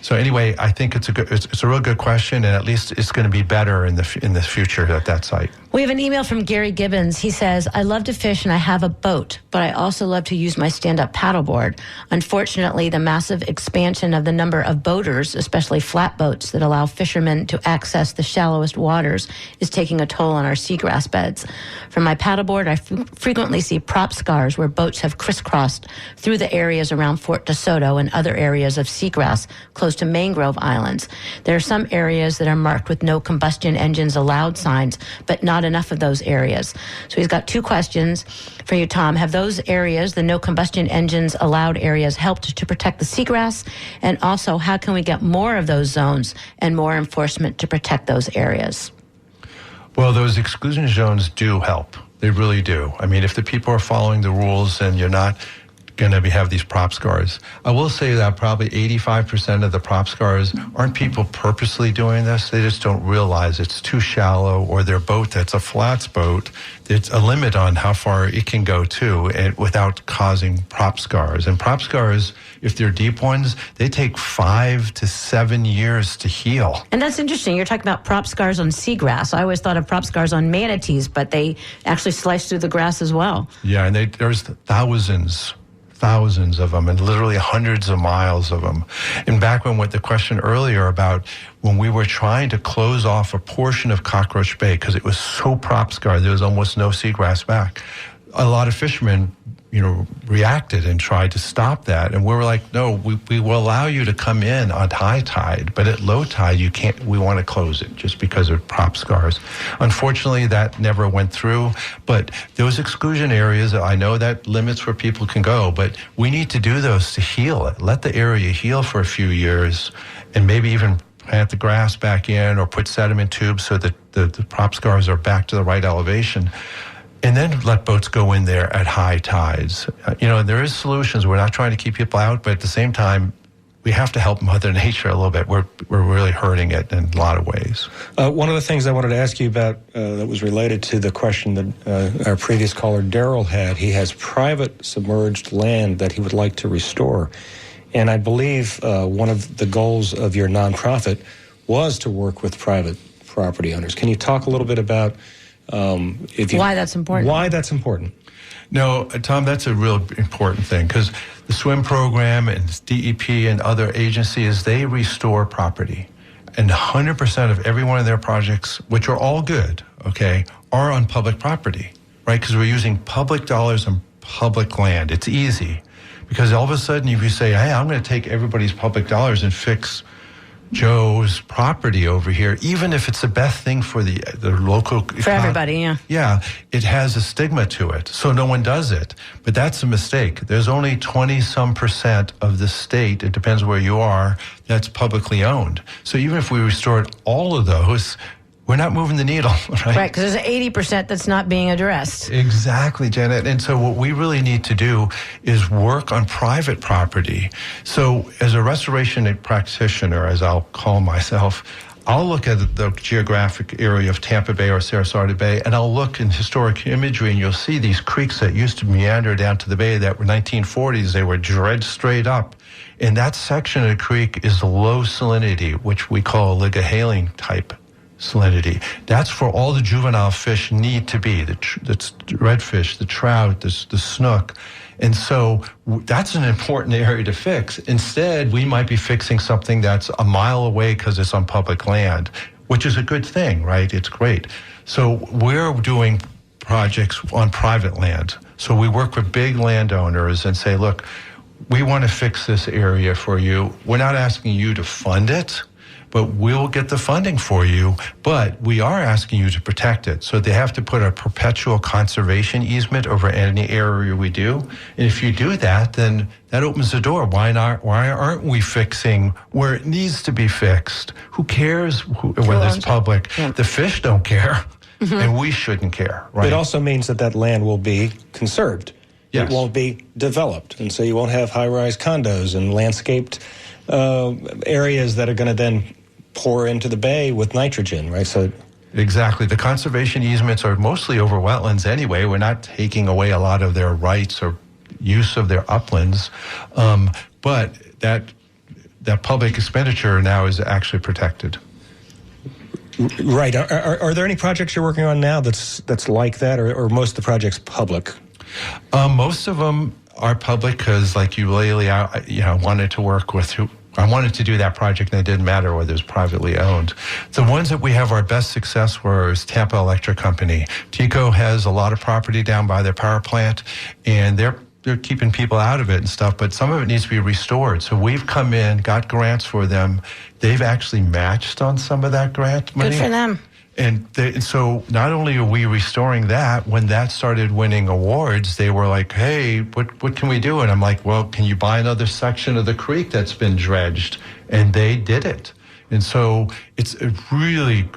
So anyway, I think it's a real good question, and at least it's going to be better in the future at that site. We have an email from Gary Gibbons. He says, I love to fish and I have a boat, but I also love to use my stand-up paddleboard. Unfortunately, the massive expansion of the number of boaters, especially flatboats that allow fishermen to access the shallowest waters, is taking a toll on our seagrass beds. From my paddleboard, I frequently see prop scars where boats have crisscrossed through the areas around Fort DeSoto and other areas of seagrass close to mangrove islands. There are some areas that are marked with no combustion engines allowed signs, but not enough of those areas. So he's got 2 questions for you, Tom. Have those areas, the no combustion engines allowed areas, helped to protect the seagrass? And also, how can we get more of those zones and more enforcement to protect those areas? Well, those exclusion zones do help. They really do. I mean, if the people are following the rules and you're not going to have these prop scars. I will say that probably 85% of the prop scars aren't people purposely doing this. They just don't realize it's too shallow, or their boat that's a flats boat, there's a limit on how far it can go to, and without causing prop scars. And prop scars, if they're deep ones, they take 5 to 7 years to heal. And that's interesting. You're talking about prop scars on seagrass. I always thought of prop scars on manatees, but they actually slice through the grass as well. Yeah, and there's thousands of them, and literally hundreds of miles of them. And back when with the question earlier about when we were trying to close off a portion of Cockroach Bay because it was so prop scarred, there was almost no seagrass back. A lot of fishermen, reacted and tried to stop that. And we were like, no, we will allow you to come in on high tide, but at low tide, you can't, we want to close it just because of prop scars. Unfortunately, that never went through, but those exclusion areas, I know that limits where people can go, but we need to do those to heal it. Let the area heal for a few years, and maybe even plant the grass back in or put sediment tubes so that the prop scars are back to the right elevation. And then let boats go in there at high tides. There is solutions. We're not trying to keep people out, but at the same time, we have to help Mother Nature a little bit. We're really hurting it in a lot of ways. One of the things I wanted to ask you about that was related to the question that our previous caller, Daryl, had. He has private submerged land that he would like to restore. And I believe one of the goals of your nonprofit was to work with private property owners. Can you talk a little bit about why that's important? Why that's important? No, Tom, that's a real important thing, because the SWIM program and DEP and other agencies, they restore property. And 100% of every one of their projects, which are all good, okay, are on public property, right? Because we're using public dollars on public land. It's easy. Because all of a sudden, if you say, hey, I'm going to take everybody's public dollars and fix Joe's property over here, even if it's the best thing for the local for everybody, yeah, it has a stigma to it, so no one does it. But that's a mistake. There's only 20-some% of the state, it depends where you are, that's publicly owned. So even if we restored all of those, we're not moving the needle, right? Right, because there's 80% that's not being addressed. Exactly, Janet. And so what we really need to do is work on private property. So as a restoration practitioner, as I'll call myself, I'll look at the geographic area of Tampa Bay or Sarasota Bay, and I'll look in historic imagery, and you'll see these creeks that used to meander down to the bay that were 1940s. They were dredged straight up. And that section of the creek is low salinity, which we call Ligahaling type salinity. That's for all the juvenile fish need to be, the redfish, the trout, the snook. And so that's an important area to fix. Instead, we might be fixing something that's a mile away because it's on public land, which is a good thing, right? It's great. So we're doing projects on private land. So we work with big landowners and say, look, we want to fix this area for you. We're not asking you to fund it, but we'll get the funding for you, but we are asking you to protect it. So they have to put a perpetual conservation easement over any area we do. And if you do that, then that opens the door. Why aren't we fixing where it needs to be fixed? Who cares whether it's public? Yeah. The fish don't care, and we shouldn't care, right? It also means that land will be conserved. Yes. It won't be developed, and so you won't have high-rise condos and landscaped areas that are going to then pour into the bay with nitrogen, right? So exactly. The conservation easements are mostly over wetlands anyway. We're not taking away a lot of their rights or use of their uplands, but that public expenditure now is actually protected. Right. Are there any projects you're working on now that's like that, or most of the projects public? Most of them are public because, like you lately, I wanted to work with I wanted to do that project, and it didn't matter whether it was privately owned. The ones that we have our best success were is Tampa Electric Company. TECO has a lot of property down by their power plant, and they're keeping people out of it and stuff, but some of it needs to be restored. So we've come in, got grants for them. They've actually matched on some of that grant money. Good for them. And so not only are we restoring that, when that started winning awards, they were like, hey, what can we do? And I'm like, well, can you buy another section of the creek that's been dredged? And they did it. And so it's a really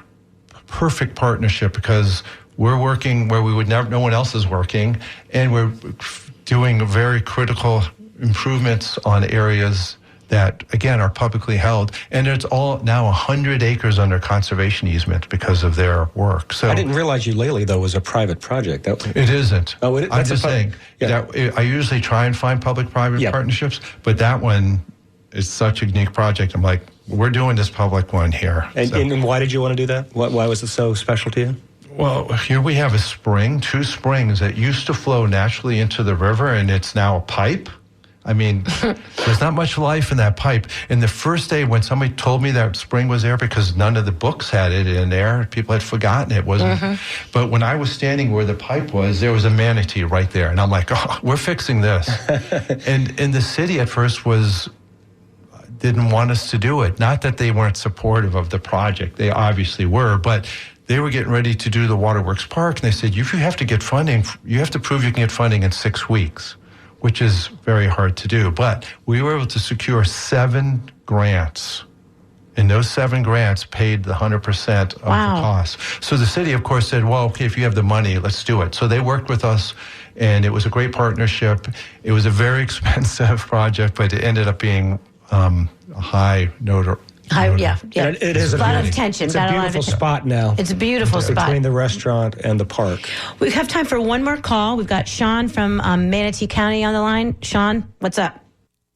perfect partnership because we're working where no one else is working, and we're doing very critical improvements on areas that, again, are publicly held. And it's all now 100 acres under conservation easement because of their work. So I didn't realize Eulalie, though, was a private project. It isn't. Oh, I'm just saying. Yeah. I usually try and find public-private partnerships, but that one is such a unique project. I'm like, we're doing this public one here. And why did you want to do that? Why was it so special to you? Well, here we have two springs that used to flow naturally into the river, and it's now a pipe. I mean, there's not much life in that pipe. And the first day when somebody told me that spring was there, because none of the books had it in there, people had forgotten it wasn't. But when I was standing where the pipe was, there was a manatee right there. And I'm like, oh, we're fixing this. and the city at first didn't want us to do it. Not that they weren't supportive of the project. They obviously were, but they were getting ready to do the Waterworks Park. And they said, if you have to get funding, you have to prove you can get funding in 6 weeks, which is very hard to do. But we were able to secure 7 grants. And those 7 grants paid the 100% of the cost. So the city, of course, said, well, okay, if you have the money, let's do it. So they worked with us, and it was a great partnership. It was a very expensive project, but it ended up being a high note. Yeah. It is a lot of attention. It's a beautiful spot now. It's a beautiful spot. Between the restaurant and the park. We have time for one more call. We've got Sean from Manatee County on the line. Sean, what's up?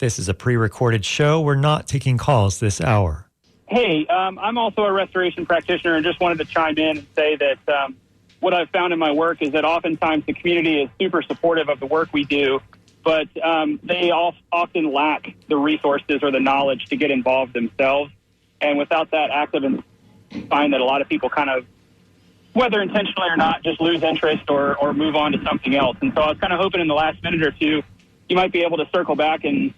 This is a pre-recorded show. We're not taking calls this hour. Hey, I'm also a restoration practitioner and just wanted to chime in and say that what I've found in my work is that oftentimes the community is super supportive of the work we do, but they often lack the resources or the knowledge to get involved themselves. And without that active, and find that a lot of people kind of, whether intentionally or not, just lose interest or move on to something else. And so I was kind of hoping in the last minute or two, you might be able to circle back and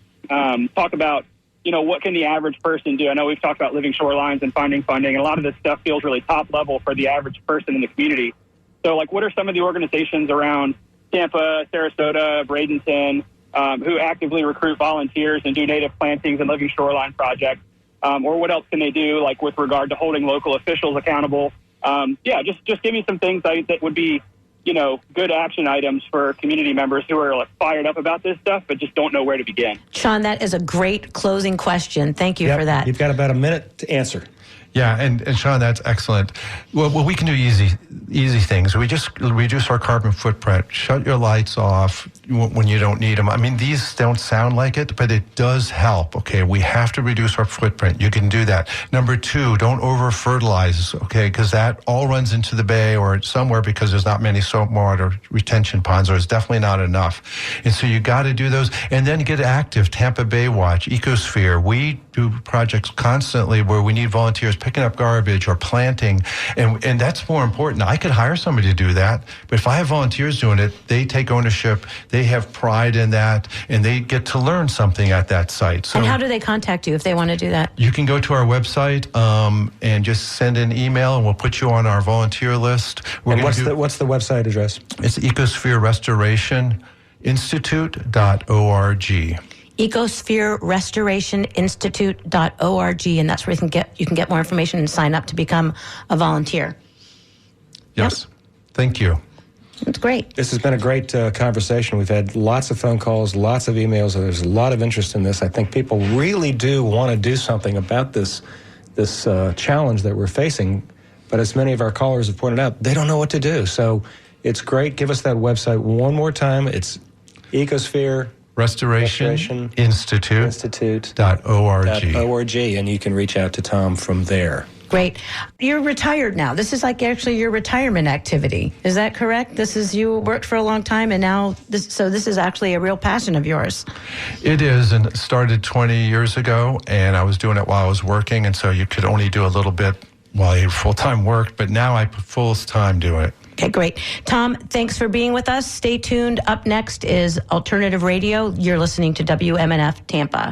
talk about, what can the average person do? I know we've talked about living shorelines and finding funding, and a lot of this stuff feels really top level for the average person in the community. So, what are some of the organizations around Tampa, Sarasota, Bradenton, who actively recruit volunteers and do native plantings and living shoreline projects? Or what else can they do, with regard to holding local officials accountable? Just give me some things that would be, good action items for community members who are fired up about this stuff, but just don't know where to begin. Sean, that is a great closing question. Thank you for that. You've got about a minute to answer. Yeah, and Sean, that's excellent. Well, we can do easy things. We just reduce our carbon footprint. Shut your lights off when you don't need them. I mean, these don't sound like it, but it does help. Okay, we have to reduce our footprint. You can do that. Number 2, don't over fertilize. Okay, because that all runs into the bay or somewhere because there's not many saltwater retention ponds, or it's definitely not enough. And so you got to do those, and then get active. Tampa Bay Watch, Ecosphere. We do projects constantly where we need volunteers volunteers picking up garbage or planting, and that's more important. I could hire somebody to do that, but if I have volunteers doing it, they take ownership, they have pride in that, and they get to learn something at that site. So, and how do they contact you if they want to do that? You can go to our website and just send an email, and we'll put you on our volunteer list. And what's the website address? It's Ecosphere Restoration Institute.org. Ecosphere Restoration Institute.org, and that's where you can get more information and sign up to become a volunteer. Yes. Yep. Thank you. It's great. This has been a great conversation. We've had lots of phone calls, lots of emails. There's a lot of interest in this. I think people really do want to do something about this challenge that we're facing. But as many of our callers have pointed out, they don't know what to do. So it's great. Give us that website one more time. It's Ecosphere Restoration Institute.org. And you can reach out to Tom from there. Great. You're retired now. This is like actually your retirement activity. Is that correct? You worked for a long time, and now this is actually a real passion of yours. It is, and it started 20 years ago, and I was doing it while I was working, and so you could only do a little bit while you full-time work, but now I put full time doing it. Okay, great. Tom, thanks for being with us. Stay tuned. Up next is Alternative Radio. You're listening to WMNF Tampa.